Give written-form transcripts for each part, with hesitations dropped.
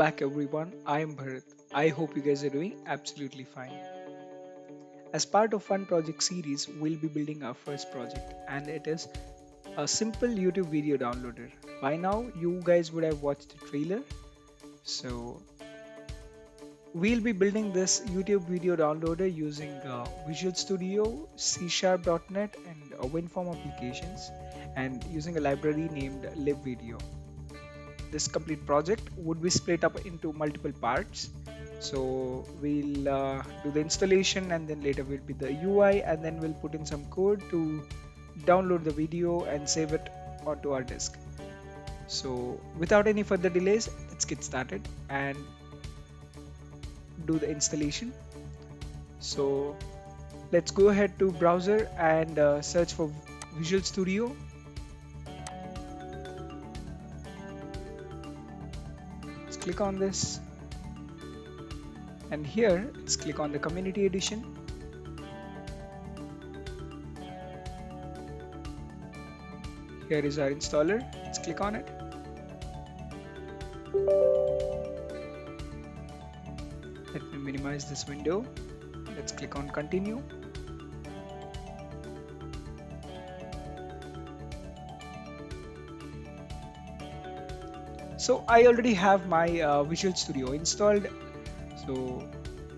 back everyone, I am Bharat. I hope you guys are doing absolutely fine. As part of Fun Project series, we'll be building our first project and it is a simple YouTube video downloader. By now, you guys would have watched the trailer. So, we'll be building this YouTube video downloader using Visual Studio, C Sharp.net and WinForm applications and using a library named libvideo. This complete project would be split up into multiple parts. So we'll do the installation and then later will be the UI and then we'll put in some code to download the video and save it onto our disk. So without any further delays, let's get started and do the installation. So let's go ahead to browser and search for Visual Studio. Let's click on this. And here, let's click on the community edition. Here is our installer. Let's click on it. Let me minimize this window. Let's click on continue. So I already have my Visual Studio installed. So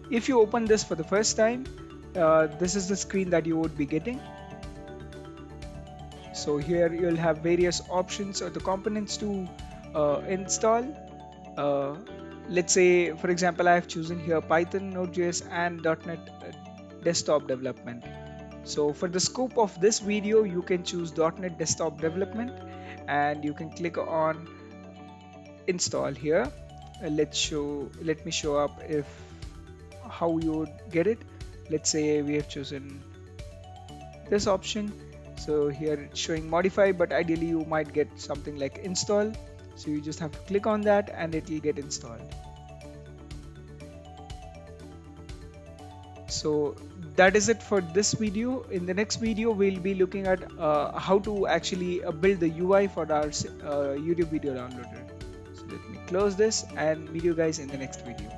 if you open this for the first time, this is the screen that you would be getting. So here you'll have various options or the components to install. Let's say, for example, I have chosen here Python, Node.js and .NET desktop development. So for the scope of this video, you can choose .NET desktop development and you can click on install here. Let me show up if how you would get it. Let's say we have chosen this option. So here it's showing modify, but ideally you might get something like install. So you just have to click on that and it will get installed. So that is it for this video. In the next video, we'll be looking at how to actually build the UI for our YouTube video downloader. So let me close this and meet you guys in the next video.